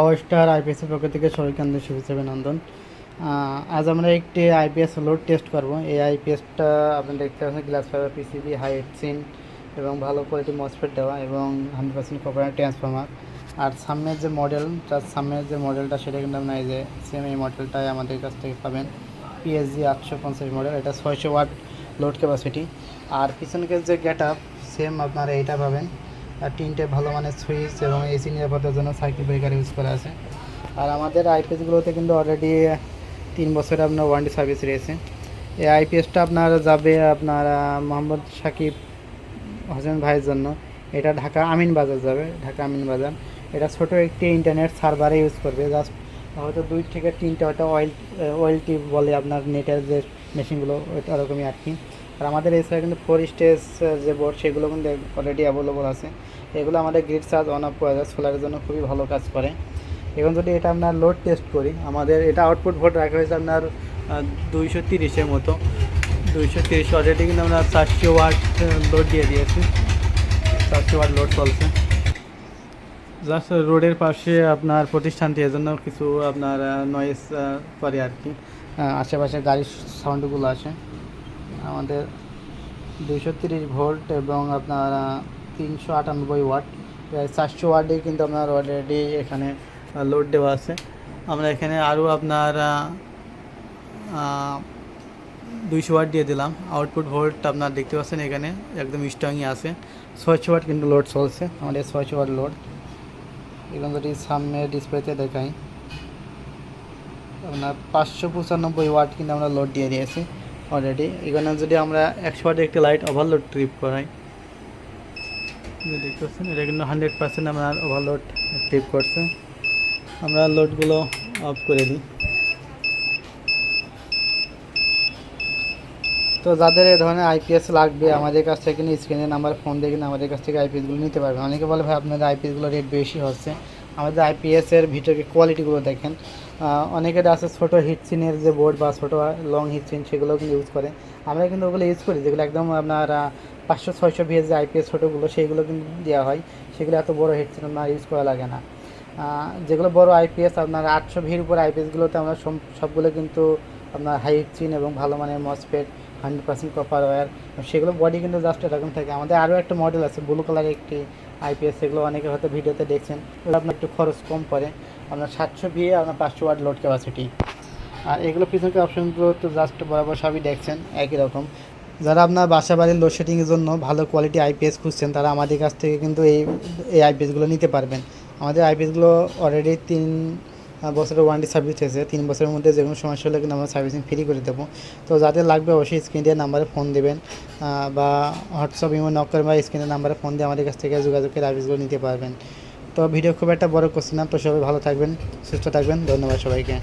পাওয়ার star আইপিএসের পক্ষ থেকে সবাইকে আন্তরিক শুভেচ্ছা অভিনন্দন। আজ আমরা একটি আইপিএস লোড টেস্ট করব। এই আইপিএসটা আপনি দেখতে পাচ্ছেন গ্লাস ফাইবার পিসিবি, হাই সিন এবং ভালো কোয়ালিটি মসফেট দেওয়া এবং 100% কপার ট্রান্সফর্মার। আর সামনের যে মডেল, তার সামনের যে মডেলটা সেটা কিন্তু আপনার এই যে সেম এই মডেলটাই আমাদের কাছ থেকে পাবেন। পিএসজি 850 মডেল, এটা 600 ওয়াট লোড ক্যাপাসিটি। আর পিছনকের যে গেট আপ সেম আপনারা এইটা পাবেন। আর তিনটে ভালো মানের সুইচ এবং এসি নিরাপত্তার জন্য সার্কিট ব্রেকার ইউজ করা আছে। আর আমাদের আইপিএসগুলোতে কিন্তু অলরেডি 3 বছরের আপনার ওয়ারেন্টি সার্ভিস রয়েছে। এই আইপিএসটা আপনার যাবে আপনার মোহাম্মদ সাকিব হোসেন ভাইয়ের জন্য। এটা ঢাকা আমিন বাজার যাবে, ঢাকা আমিন বাজার। এটা ছোটো একটি ইন্টারনেট সার্ভারে ইউজ করবে, জাস্ট হয়তো 2 থেকে 3টা হয়তো অয়েল টিপ বলে আপনার নেটের যে মেশিনগুলো ওইটা ওরকমই আর কি। আর আমাদের এছাড়া কিন্তু 4 স্টেজ যে বোর্ড সেগুলো কিন্তু অলরেডি অ্যাভেলেবল আছে। এগুলো আমাদের গ্রিড চার্জ অন অফ করা যায়, সোলারের জন্য খুবই ভালো কাজ করে। এখন যদি এটা আপনার লোড টেস্ট করি, আমাদের এটা আউটপুট ভোল্ট রাখা হয়েছে আপনার 230-এর মতো। 230 অলরেডি কিন্তু আমরা 400 ওয়াট লোড দিয়ে দিয়েছি। 400 ওয়াট লোড চলছে। জাস্ট রোডের পাশে আপনার প্রতিষ্ঠানটি, এজন্য কিছু আপনার নয়েজ করে আর কি, আশেপাশে গাড়ির সাউন্ডগুলো আসে। আমাদের 230 ভোল্ট এবং আপনার 398 ওয়াট, 400 ওয়াটে কিন্তু আপনার অলরেডি এখানে লোড দেওয়া আছে। আমরা এখানে আরও আপনার 200 ওয়াট দিয়ে দিলাম। আউটপুট ভোল্ট আপনার দেখতে পাচ্ছেন এখানে একদম স্ট্রংই আছে। 600 ওয়াট কিন্তু লোড চলছে আমাদের, 600 ওয়াট লোড। এখানে যদি সামনে ডিসপ্লেতে দেখাই, আপনার 595 ওয়াট কিন্তু আমরা লোড দিয়ে দিয়েছি অলরেডি। এখানে যদি আমরা 100 ওয়াটের একটি লাইট ওভারলোড ট্রিপ করাই, দেখতে পাচ্ছেন এটা কিন্তু 100% আপনার ওভারলোড ট্রিপ করছে। আমরা লোডগুলো অফ করে দিই। তো যাদের এই ধরনের আইপিএস লাগবে আমাদের কাছ থেকে কিন্তু স্ক্রিনের নাম্বার ফোন দিয়ে কিন্তু আমাদের কাছ থেকে আইপিএসগুলো নিতে পারবেন। অনেকে বলে ভাই আপনাদের আইপিএসগুলো রেট বেশি হচ্ছে। আমাদের আইপিএসের ভিতরে কোয়ালিটিগুলো দেখেন। অনেকের আছে ছোটো হিটসিনের যে বোর্ড বা ছোটো লং হিটসিন, সেগুলো কিন্তু ইউজ করে। আমরা কিন্তু ওগুলো ইউজ করি, যেগুলো একদম আপনার 500-600 ভিএস যে আইপিএস ছোটোগুলো, সেইগুলো কিন্তু দেওয়া হয়। সেগুলো এত বড় হিটসিন আপনার ইউজ করা লাগে না। যেগুলো বড় আইপিএস আপনার 800 ভির উপর আইপিএসগুলোতে আমরা সবগুলো কিন্তু আপনার হাই হিটসিন এবং ভালো মানের মসফেট, 100% কপার ওয়্যার, সেগুলো বডি কিন্তু জাস্ট এরকম থাকে। আমাদের আরও একটা মডেল আছে ব্লু কালারের একটি আইপিএস, সেগুলো অনেকে হয়তো ভিডিওতে দেখছেন। ওগুলো আপনার একটু খরচ কম পড়ে, আপনার 700 ভিএ আপনার 500 ওয়াট লোড ক্যাপাসিটি। আর এগুলো পিছনকে অপশনগুলো তো জাস্ট বরাবর সবই দেখছেন একই রকম। যারা আপনার বাসা বাড়ির লোডশেডিংয়ের জন্য ভালো কোয়ালিটি আইপিএস খুঁজছেন, তারা আমাদের কাছ থেকে কিন্তু এই আইপিএসগুলো নিতে পারবেন। আমাদের আইপিএসগুলো অলরেডি 3 বছরের ওয়ারেন্টি সার্ভিস হয়েছে। 3 বছরের মধ্যে যে কোনো সমস্যা হলে কিন্তু আমরা সার্ভিসিং ফ্রি করে দেবো। তো যাদের লাগবে অবশ্যই স্ক্রিনের নাম্বারে ফোন দেবেন, বা হোয়াটসঅ্যাপ ইমো নক করে বা স্ক্রিনের নাম্বারে ফোন দিয়ে আমাদের কাছ থেকে যোগাযোগ করে আইপিএসগুলো নিতে পারবেন। তো ভিডিও খুব একটা বড় করছি না, তো সবাই ভালো থাকবেন, সুস্থ থাকবেন। ধন্যবাদ সবাইকে।